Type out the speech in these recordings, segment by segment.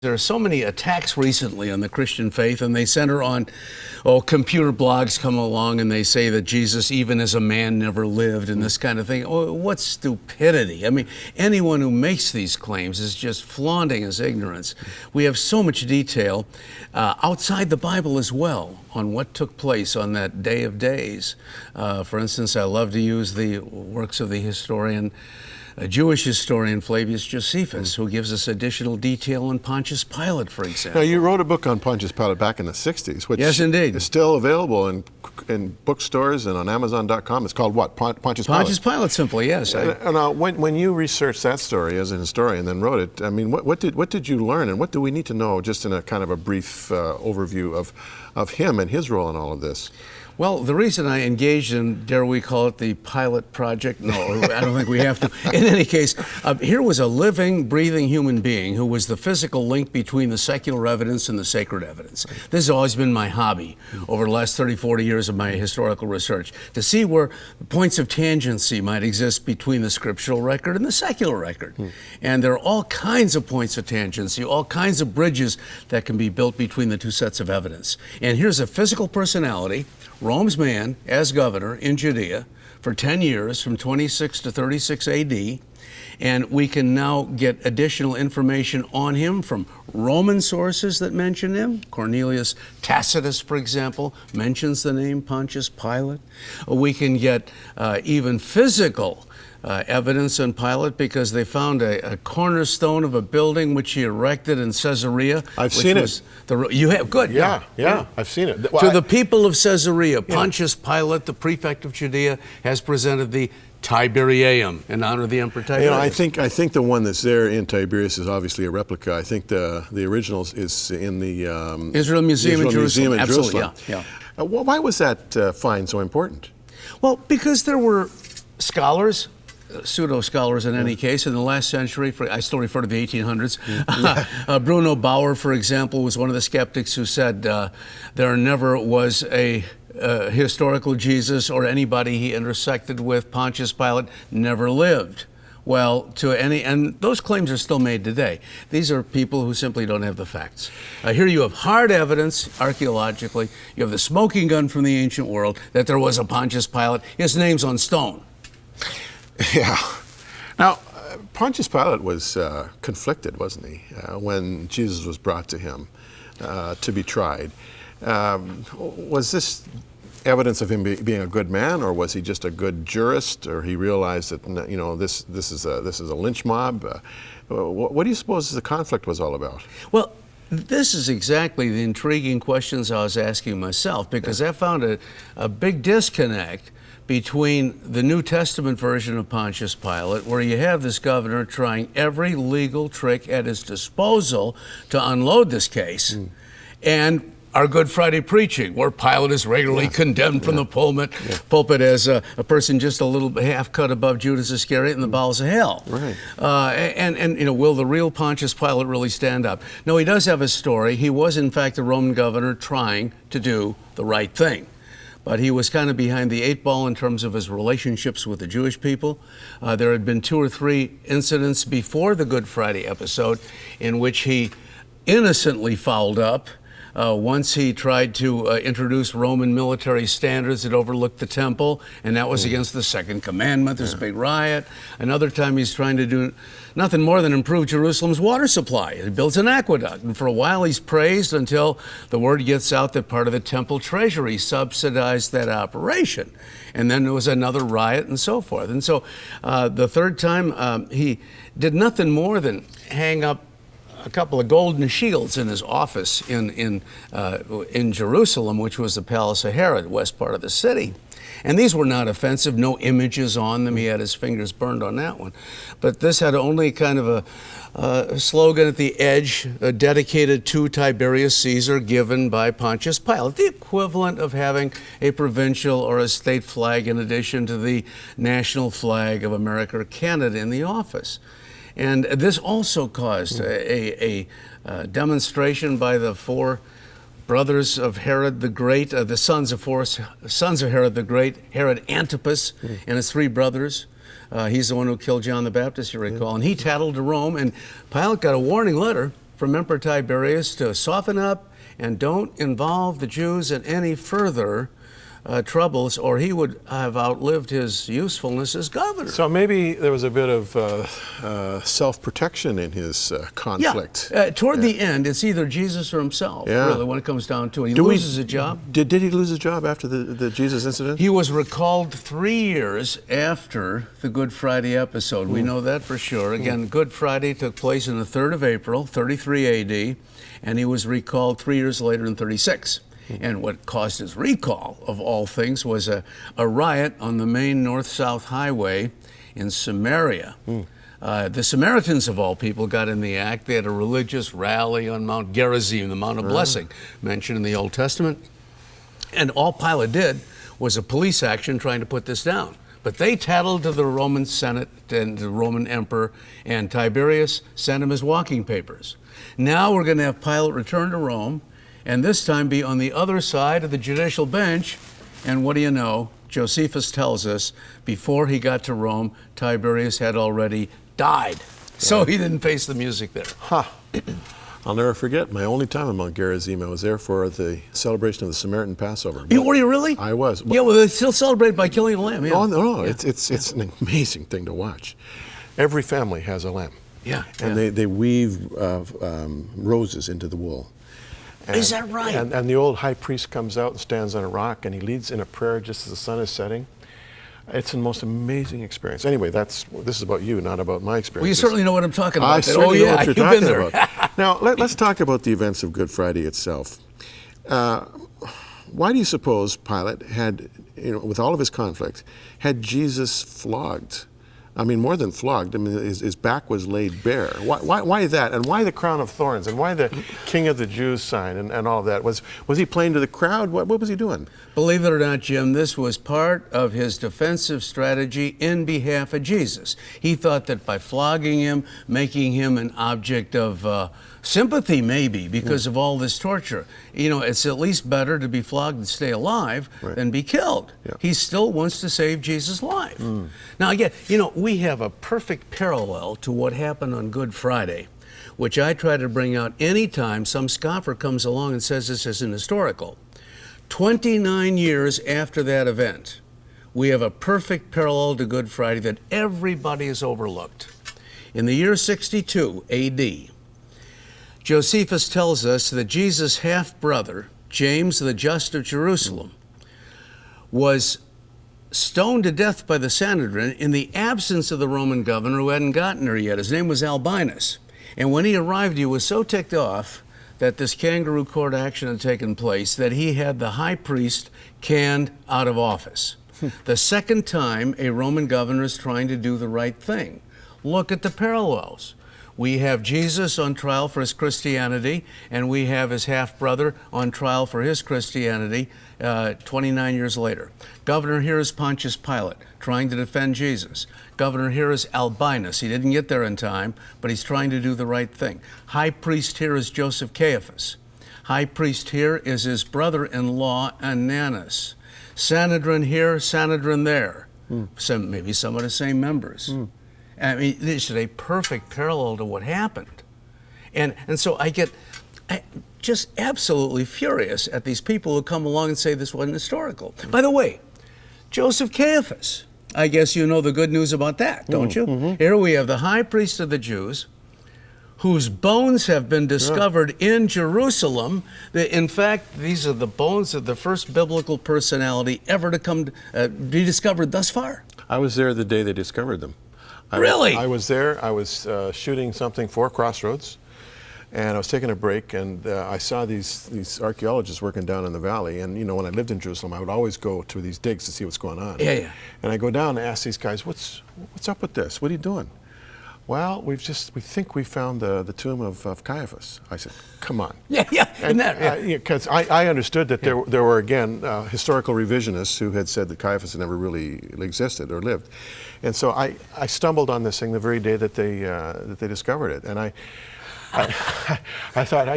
There are so many attacks recently on the Christian faith, and they center on, computer blogs come along and they say that Jesus, even as a man, never lived, and this kind of thing. Oh, what stupidity. I mean, anyone who makes these claims is just flaunting his ignorance. We have so much detail outside the Bible as well on what took place on that day of days. For instance, I love to use the works of the historian, a Jewish historian, Flavius Josephus, who gives us additional detail on Pontius Pilate, for example. Now, you wrote a book on Pontius Pilate back in the 60s, which yes, indeed, is still available in bookstores and on Amazon.com. It's called what? Pontius Pilate? Pontius Pilate, simply, yes. When you researched that story as a historian and then wrote it, I mean, what did you learn, and what do we need to know, just in a kind of a brief overview of him and his role in all of this? Well, the reason I engaged in, dare we call it the Pilate Project? No, I don't think we have to. In any case, here was a living, breathing human being who was the physical link between the secular evidence and the sacred evidence. This has always been my hobby over the last 30, 40 years of my historical research, to see where points of tangency might exist between the scriptural record and the secular record. And there are all kinds of points of tangency, all kinds of bridges that can be built between the two sets of evidence. And here's a physical personality, Rome's man, as governor in Judea for 10 years, from 26 to 36 AD, and we can now get additional information on him from Roman sources that mention him. Cornelius Tacitus, for example, mentions the name Pontius Pilate. We can get even physical evidence on Pilate, because they found a cornerstone of a building which he erected in Caesarea. I've seen it. You have? Good. Yeah, I've seen it. Well, to the people of Caesarea, Pontius Pilate, the prefect of Judea, has presented the Tiberiaeum in honor of the Emperor Tiberius. You know, I think the one that's there in Tiberias is obviously a replica. I think the original is in the Israel Museum in Jerusalem. Absolutely, yeah. Why was that find so important? Well, because there were scholars, pseudo-scholars in any case, in the last century, I still refer to the 1800s. Bruno Bauer, for example, was one of the skeptics who said there never was a historical Jesus, or anybody he intersected with. Pontius Pilate never lived. Well, and those claims are still made today. These are people who simply don't have the facts. Here you have hard evidence, archaeologically. You have the smoking gun from the ancient world that there was a Pontius Pilate. His name's on stone. Yeah. Now, Pontius Pilate was conflicted, wasn't he, when Jesus was brought to him to be tried? Was this evidence of him being a good man, or was he just a good jurist, or he realized that this is a lynch mob? What do you suppose the conflict was all about? Well, this is exactly the intriguing questions I was asking myself, because I found a big disconnect between the New Testament version of Pontius Pilate, where you have this governor trying every legal trick at his disposal to unload this case, and our Good Friday preaching, where Pilate is regularly condemned from the pulpit as a person just a little half cut above Judas Iscariot in the bowels of hell. Right. And will the real Pontius Pilate really stand up? No, he does have a story. He was, in fact, a Roman governor trying to do the right thing. But he was kind of behind the eight ball in terms of his relationships with the Jewish people. There had been 2 or 3 incidents before the Good Friday episode in which he innocently fouled up. Once he tried to introduce Roman military standards that overlooked the temple, and that was against the second commandment. There's a big riot. Another time he's trying to do nothing more than improve Jerusalem's water supply. He builds an aqueduct, and for a while he's praised until the word gets out that part of the temple treasury subsidized that operation. And then there was another riot and so forth. And so the third time he did nothing more than hang up a couple of golden shields in his office in Jerusalem, which was the Palace of Herod, west part of the city. And these were not offensive, no images on them. He had his fingers burned on that one. But this had only kind of a slogan at the edge, dedicated to Tiberius Caesar, given by Pontius Pilate, the equivalent of having a provincial or a state flag in addition to the national flag of America or Canada in the office. And this also caused a demonstration by the 4 brothers of Herod the Great, the sons of Herod the Great, Herod Antipas and his 3 brothers. He's the one who killed John the Baptist, you recall. And he tattled to Rome, and Pilate got a warning letter from Emperor Tiberius to soften up and don't involve the Jews in any further troubles, or he would have outlived his usefulness as governor. So maybe there was a bit of self-protection in his conflict. Yeah. Toward the end, it's either Jesus or himself, really, when it comes down to it. He loses a job. Did he lose his job after the Jesus incident? He was recalled 3 years after the Good Friday episode. We know that for sure. Again, Good Friday took place on the 3rd of April, 33 A.D., and he was recalled 3 years later in 36. And what caused his recall, of all things, was a riot on the main north-south highway in Samaria. The Samaritans, of all people, got in the act. They had a religious rally on Mount Gerizim, the Mount of Blessing, mentioned in the Old Testament. And all Pilate did was a police action trying to put this down. But they tattled to the Roman Senate and the Roman Emperor, and Tiberius sent him his walking papers. Now we're going to have Pilate return to Rome, and this time be on the other side of the judicial bench. And what do you know? Josephus tells us before he got to Rome, Tiberius had already died. So he didn't face the music there. I'll never forget my only time in Mount Gerizim. I was there for the celebration of the Samaritan Passover. Were you really? I was. Yeah, well, they still celebrate by killing a lamb. Yeah. Oh, no. It's an amazing thing to watch. Every family has a lamb. Yeah. And they weave roses into the wool. Is that right? And the old high priest comes out and stands on a rock, and he leads in a prayer just as the sun is setting. It's the most amazing experience. Anyway, this is about you, not about my experience. Well, you certainly know what I'm talking about. I certainly know what you're you've been talking there. about. Now, let's talk about the events of Good Friday itself. Why do you suppose Pilate had, with all of his conflict, had Jesus flogged? I mean, more than flogged. I mean, his back was laid bare. Why that? And why the crown of thorns? And why the King of the Jews sign and all of that? Was he playing to the crowd? What was he doing? Believe it or not, Jim, this was part of his defensive strategy in behalf of Jesus. He thought that by flogging him, making him an object of sympathy, maybe, because of all this torture, it's at least better to be flogged and stay alive than be killed. Yeah. He still wants to save Jesus' life. Now, again, we have a perfect parallel to what happened on Good Friday, which I try to bring out anytime some scoffer comes along and says this isn't historical. 29 years after that event, we have a perfect parallel to Good Friday that everybody has overlooked. In the year 62 A.D., Josephus tells us that Jesus' half-brother, James the Just of Jerusalem, was stoned to death by the Sanhedrin in the absence of the Roman governor who hadn't gotten there yet. His name was Albinus. And when he arrived, he was so ticked off that this kangaroo court action had taken place that he had the high priest canned out of office. The second time a Roman governor is trying to do the right thing. Look at the parallels. We have Jesus on trial for his Christianity, and we have his half-brother on trial for his Christianity 29 years later. Governor here is Pontius Pilate, trying to defend Jesus. Governor here is Albinus. He didn't get there in time, but he's trying to do the right thing. High priest here is Joseph Caiaphas. High priest here is his brother-in-law, Ananus. Sanhedrin here, Sanhedrin there. Maybe some of the same members. I mean, this is a perfect parallel to what happened. And so I get just absolutely furious at these people who come along and say this wasn't historical. By the way, Joseph Caiaphas, I guess you know the good news about that, don't you? Here we have the high priest of the Jews, whose bones have been discovered in Jerusalem. In fact, these are the bones of the first biblical personality ever to come be discovered thus far. I was there the day they discovered them. Really? I was there. I was shooting something for Crossroads, and I was taking a break, and I saw these archaeologists working down in the valley. And when I lived in Jerusalem, I would always go to these digs to see what's going on. Yeah. And I go down and ask these guys, "What's up with this? What are you doing?" Well, we think we found the tomb of Caiaphas. I said, "Come on." Yeah. Because I understood that there were, again, historical revisionists who had said that Caiaphas had never really existed or lived. And so I stumbled on this thing the very day that they discovered it. And I thought,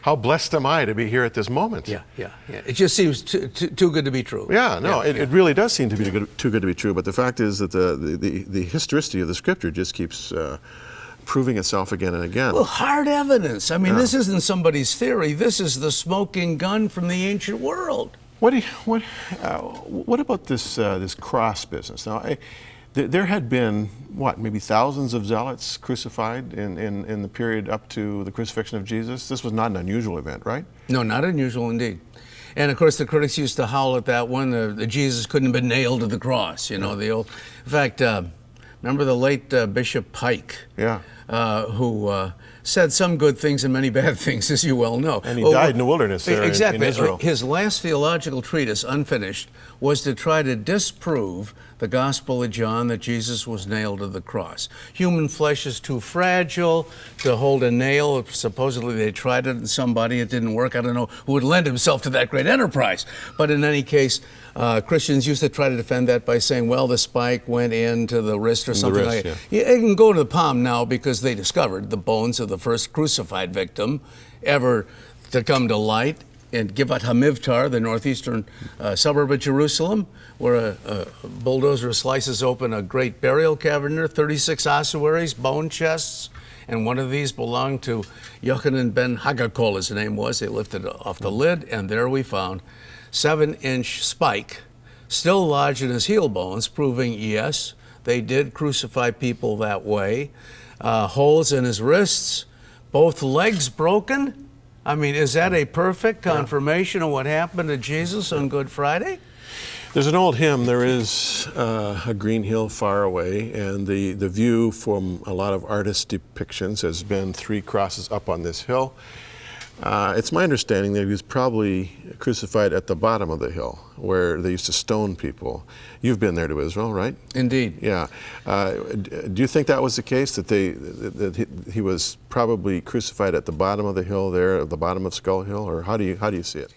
how blessed am I to be here at this moment? Yeah. It just seems too good to be true. Yeah, no, it really does seem to be too good to be true. But the fact is that the historicity of the Scripture just keeps proving itself again and again. Well, hard evidence. I mean, this isn't somebody's theory. This is the smoking gun from the ancient world. What about this cross business? Now, there had been, maybe thousands of zealots crucified in the period up to the crucifixion of Jesus? This was not an unusual event, right? No, not unusual indeed. And of course, the critics used to howl at that one, that Jesus couldn't have been nailed to the cross, you know, the old. In fact, remember the late Bishop Pike? Yeah. Who said some good things and many bad things, as you well know. And he died in the wilderness there in Israel. His last theological treatise, unfinished, was to try to disprove the Gospel of John that Jesus was nailed to the cross. Human flesh is too fragile to hold a nail. Supposedly they tried it on somebody. It didn't work. I don't know who would lend himself to that great enterprise. But in any case, Christians used to try to defend that by saying, well, the spike went into the wrist or something like that. Yeah. It can go to the palm now because they discovered the bones of the first crucified victim ever to come to light in Givat HaMivtar, the northeastern suburb of Jerusalem, where a bulldozer slices open a great burial cavern there, 36 ossuaries, bone chests, and one of these belonged to Yochanan ben Hagakol, his name was. They lifted it off the lid, and there we found 7-inch spike still lodged in his heel bones, proving, yes, they did crucify people that way. Holes in his wrists, both legs broken. I mean, is that a perfect confirmation of what happened to Jesus on Good Friday? There's an old hymn, there is a green hill far away, and the view from a lot of artist depictions has been 3 crosses up on this hill. It's my understanding that he was probably crucified at the bottom of the hill, where they used to stone people. You've been there to Israel, right? Indeed. Yeah. Do you think that was the case, that he was probably crucified at the bottom of the hill there, at the bottom of Skull Hill, or how do you see it?